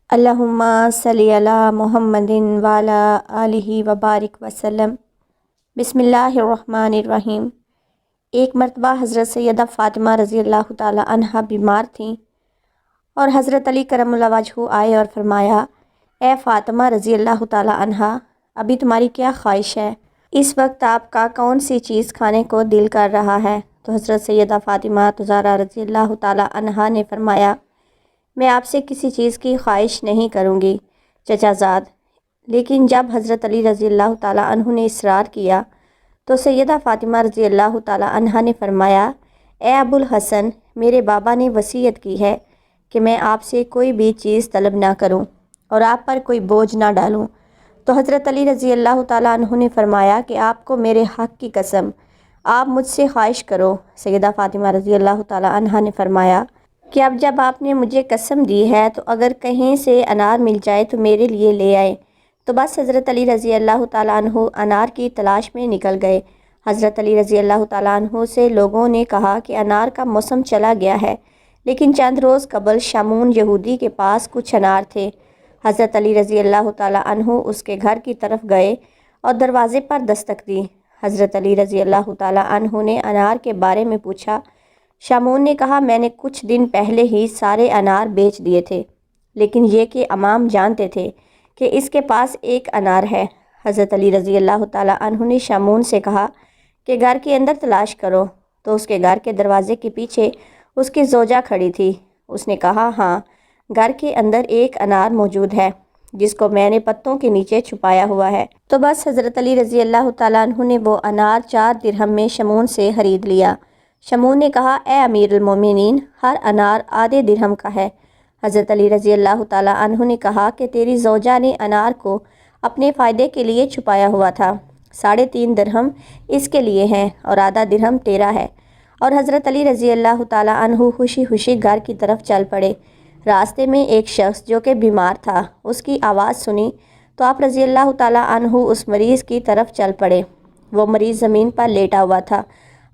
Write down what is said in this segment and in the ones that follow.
اللہم صلی علی محمد وعلی آلہ وبارک وسلم۔ بسم اللہ الرحمن الرحیم۔ ایک مرتبہ حضرت سیدہ فاطمہ رضی اللہ تعالی عنہ بیمار تھیں اور حضرت علی کرم اللہ وجہہ آئے اور فرمایا، اے فاطمہ رضی اللہ تعالی عنہ، ابھی تمہاری کیا خواہش ہے؟ اس وقت آپ کا کون سی چیز کھانے کو دل کر رہا ہے؟ تو حضرت سیدہ فاطمہ زہرا رضی اللہ تعالی عنہ نے فرمایا، میں آپ سے کسی چیز کی خواہش نہیں کروں گی چچا زاد۔ لیکن جب حضرت علی رضی اللہ تعالی عنہ نے اصرار کیا تو سیدہ فاطمہ رضی اللہ تعالی عنہ نے فرمایا، اے ابو الحسن، میرے بابا نے وصیت کی ہے کہ میں آپ سے کوئی بھی چیز طلب نہ کروں اور آپ پر کوئی بوجھ نہ ڈالوں۔ تو حضرت علی رضی اللہ تعالی عنہ نے فرمایا کہ آپ کو میرے حق کی قسم، آپ مجھ سے خواہش کرو۔ سیدہ فاطمہ رضی اللہ تعالی عنہ نے فرمایا کہ اب جب آپ نے مجھے قسم دی ہے تو اگر کہیں سے انار مل جائے تو میرے لیے لے آئے۔ تو بس حضرت علی رضی اللہ تعالیٰ عنہ انار کی تلاش میں نکل گئے۔ حضرت علی رضی اللہ تعالیٰ عنہ سے لوگوں نے کہا کہ انار کا موسم چلا گیا ہے، لیکن چند روز قبل شمعون یہودی کے پاس کچھ انار تھے۔ حضرت علی رضی اللہ تعالیٰ عنہ اس کے گھر کی طرف گئے اور دروازے پر دستک دی۔ حضرت علی رضی اللہ تعالیٰ عنہ نے انار کے بارے میں پوچھا۔ شمعون نے کہا، میں نے کچھ دن پہلے ہی سارے انار بیچ دیے تھے، لیکن یہ کہ امام جانتے تھے کہ اس کے پاس ایک انار ہے۔ حضرت علی رضی اللہ تعالیٰ عنہ نے شمعون سے کہا کہ گھر کے اندر تلاش کرو۔ تو اس کے گھر کے دروازے کے پیچھے اس کی زوجہ کھڑی تھی۔ اس نے کہا، ہاں، گھر کے اندر ایک انار موجود ہے جس کو میں نے پتوں کے نیچے چھپایا ہوا ہے۔ تو بس حضرت علی رضی اللہ تعالیٰ عنہ نے وہ انار 4 درہم میں شمعون سے خرید لیا۔ شمعون نے کہا، اے امیر المومنین، ہر انار آدھے درہم کا ہے۔ حضرت علی رضی اللہ تعالیٰ عنہ نے کہا کہ تیری زوجہ نے انار کو اپنے فائدے کے لیے چھپایا ہوا تھا، 3.5 درہم اس کے لیے ہیں اور آدھا درہم تیرا ہے۔ اور حضرت علی رضی اللہ تعالیٰ عنہ خوشی خوشی گھر کی طرف چل پڑے۔ راستے میں ایک شخص جو کہ بیمار تھا، اس کی آواز سنی تو آپ رضی اللہ تعالیٰ عنہ اس مریض کی طرف چل پڑے۔ وہ مریض زمین پر لیٹا ہوا تھا۔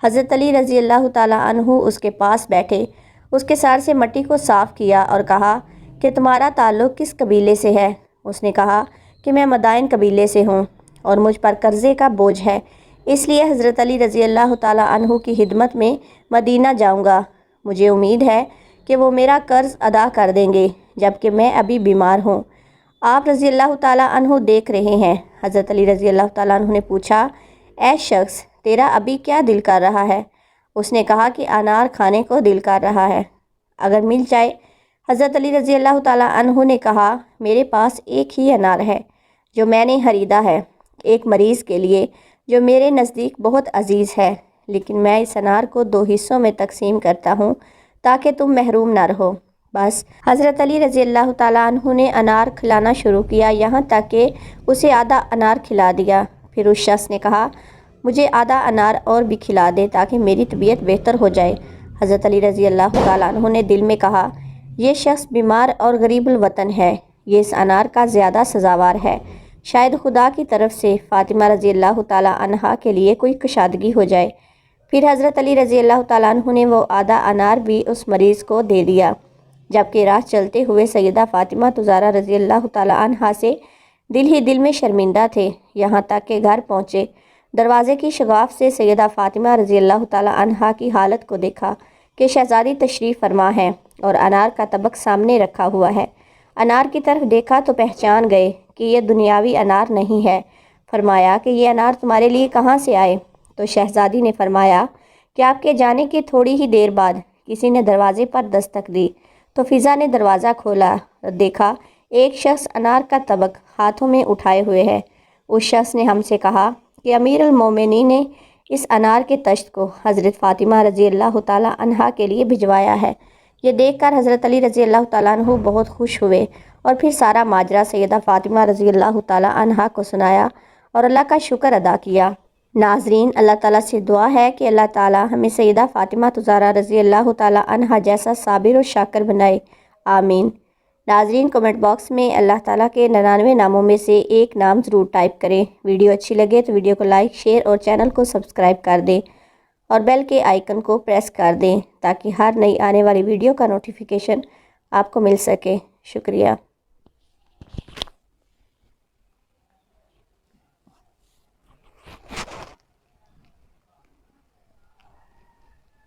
حضرت علی رضی اللہ تعالیٰ عنہ اس کے پاس بیٹھے، اس کے سر سے مٹی کو صاف کیا اور کہا کہ تمہارا تعلق کس قبیلے سے ہے؟ اس نے کہا کہ میں مدائن قبیلے سے ہوں اور مجھ پر قرضے کا بوجھ ہے، اس لیے حضرت علی رضی اللہ تعالیٰ عنہ کی خدمت میں مدینہ جاؤں گا۔ مجھے امید ہے کہ وہ میرا قرض ادا کر دیں گے، جبکہ میں ابھی بیمار ہوں۔ آپ رضی اللہ تعالیٰ عنہ دیکھ رہے ہیں۔ حضرت علی رضی اللہ تعالیٰ عنہ نے پوچھا، اے شخص، تیرا ابھی کیا دل کر رہا ہے؟ اس نے کہا کہ انار کھانے کو دل کر رہا ہے، اگر مل جائے۔ حضرت علی رضی اللہ تعالیٰ عنہ نے کہا، میرے پاس ایک ہی انار ہے جو میں نے خریدا ہے، ایک مریض کے لیے جو میرے نزدیک بہت عزیز ہے، لیکن میں اس انار کو 2 حصوں میں تقسیم کرتا ہوں تاکہ تم محروم نہ رہو۔ بس حضرت علی رضی اللہ تعالیٰ عنہ نے انار کھلانا شروع کیا، یہاں تک کہ اسے آدھا انار کھلا دیا۔ پھر اس شخص نے کہا، مجھے آدھا انار اور بھی کھلا دے تاکہ میری طبیعت بہتر ہو جائے۔ حضرت علی رضی اللہ تعالیٰ عنہ نے دل میں کہا، یہ شخص بیمار اور غریب الوطن ہے، یہ اس انار کا زیادہ سزاوار ہے، شاید خدا کی طرف سے فاطمہ رضی اللہ تعالیٰ عنہ کے لیے کوئی کشادگی ہو جائے۔ پھر حضرت علی رضی اللہ تعالیٰ عنہ نے وہ آدھا انار بھی اس مریض کو دے دیا۔ جبکہ راہ چلتے ہوئے سیدہ فاطمہ زہرا رضی اللہ تعالیٰ عنہ سے دل ہی دل میں شرمندہ تھے، یہاں تک کہ گھر پہنچے، دروازے کی شگاف سے سیدہ فاطمہ رضی اللہ تعالیٰ عنہ کی حالت کو دیکھا کہ شہزادی تشریف فرما ہے اور انار کا طبق سامنے رکھا ہوا ہے۔ انار کی طرف دیکھا تو پہچان گئے کہ یہ دنیاوی انار نہیں ہے۔ فرمایا کہ یہ انار تمہارے لیے کہاں سے آئے؟ تو شہزادی نے فرمایا کہ آپ کے جانے کی تھوڑی ہی دیر بعد کسی نے دروازے پر دستک دی تو فضا نے دروازہ کھولا اور دیکھا ایک شخص انار کا طبق ہاتھوں میں اٹھائے ہوئے ہے۔ اس شخص نے ہم سے کہا کہ امیر المومنین نے اس انار کے تشت کو حضرت فاطمہ رضی اللہ تعالیٰ عنہ کے لیے بھجوایا ہے۔ یہ دیکھ کر حضرت علی رضی اللہ تعالیٰ عنہ بہت خوش ہوئے اور پھر سارا ماجرا سیدہ فاطمہ رضی اللہ تعالیٰ عنہ کو سنایا اور اللہ کا شکر ادا کیا۔ ناظرین، اللہ تعالیٰ سے دعا ہے کہ اللہ تعالیٰ ہمیں سیدہ فاطمہ زہرا رضی اللہ تعالیٰ عنہ جیسا صابر و شاکر بنائے، آمین۔ ناظرین، کمنٹ باکس میں اللہ تعالیٰ کے 99 ناموں میں سے ایک نام ضرور ٹائپ کریں۔ ویڈیو اچھی لگے تو ویڈیو کو لائک، شیئر اور چینل کو سبسکرائب کر دیں اور بیل کے آئیکن کو پریس کر دیں تاکہ ہر نئی آنے والی ویڈیو کا نوٹیفیکیشن آپ کو مل سکے۔ شکریہ۔